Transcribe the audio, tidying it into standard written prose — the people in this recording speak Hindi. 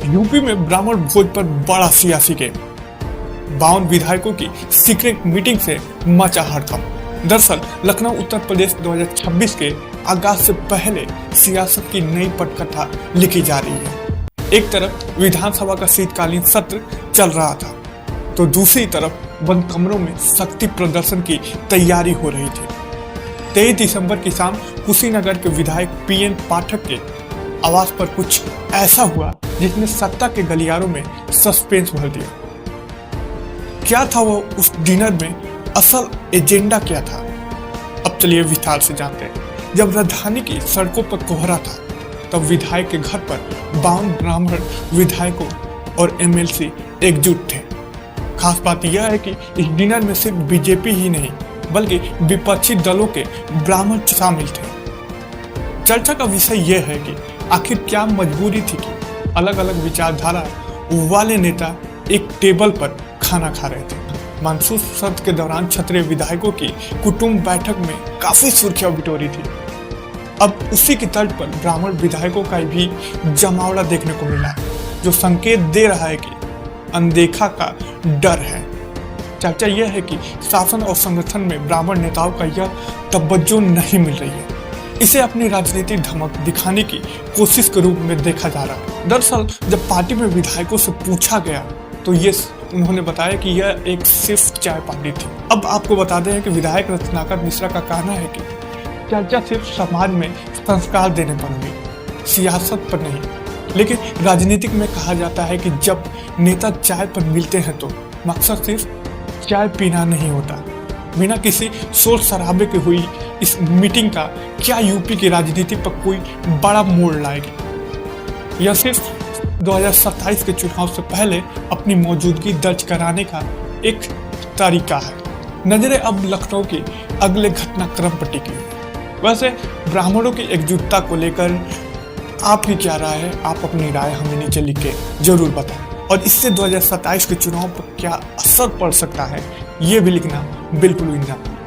यूपी में ब्राह्मण भोज पर बड़ा सियासी गेम। 52 विधायकों की सीक्रेट मीटिंग से मचा हड़कंप। दरअसल लखनऊ उत्तर प्रदेश 2026 के आगाज से पहले सियासत की नई पटकथा लिखी जा रही है। एक तरफ विधानसभा का शीतकालीन सत्र चल रहा था, तो दूसरी तरफ बंद कमरों में शक्ति प्रदर्शन की तैयारी हो रही थी। 23 दिसंबर की शाम कुशीनगर के विधायक पीएन पाठक के आवास पर कुछ ऐसा हुआ जिसने सत्ता के गलियारों में सस्पेंस भर दिया। क्या था वो उस डिनर में, असल एजेंडा क्या था? अब चलिए विस्तार से जानते हैं। जब राजधानी की सड़कों पर कोहरा था, तब विधायक के घर पर 52 ब्राह्मण विधायकों और एमएलसी एकजुट थे। खास बात यह है कि इस डिनर में सिर्फ बीजेपी ही नहीं बल्कि विपक्षी दलों के ब्राह्मण शामिल थे। चर्चा का विषय यह है कि आखिर क्या मजबूरी थी कि अलग अलग विचारधारा वाले नेता एक टेबल पर खाना खा रहे थे। मानसून सत्र के दौरान क्षत्रिय विधायकों की कुटुंब बैठक में काफी सुर्खियां बिटोरी थी। अब उसी की तर्ज पर ब्राह्मण विधायकों का भी जमावड़ा देखने को मिला, जो संकेत दे रहा है कि अनदेखा का डर है। चर्चा यह है कि शासन और संगठन में ब्राह्मण नेताओं का यह तवज्जो नहीं मिल रही है। इसे अपनी राजनीतिक धमक दिखाने की कोशिश के रूप में देखा जा रहा है। दरअसल जब पार्टी में विधायकों से पूछा गया तो उन्होंने बताया कि यह एक सिर्फ चाय पार्टी थी। अब आपको बता दें कि विधायक रत्नाकर मिश्रा का कहना है कि चर्चा सिर्फ समाज में संस्कार देने पर हुई, सियासत पर नहीं। लेकिन राजनीतिक में कहा जाता है कि जब नेता चाय पर मिलते हैं तो मकसद सिर्फ चाय पीना नहीं होता। बिना किसी शोर शराबे के हुई इस मीटिंग का क्या यूपी की राजनीति पर कोई बड़ा मोड़ लाएगी? यह सिर्फ 2027 के चुनाव से पहले अपनी मौजूदगी दर्ज कराने का एक तरीका है। नजरें अब लखनऊ के अगले घटनाक्रम पर टिकी है। वैसे ब्राह्मणों की एकजुटता को लेकर आपकी क्या राय है? आप अपनी राय हमें नीचे लिख के जरूर बताएं, और इससे 2027 के चुनाव पर क्या असर पड़ सकता है ये भी लिखना बिल्कुल भी ना भूलें।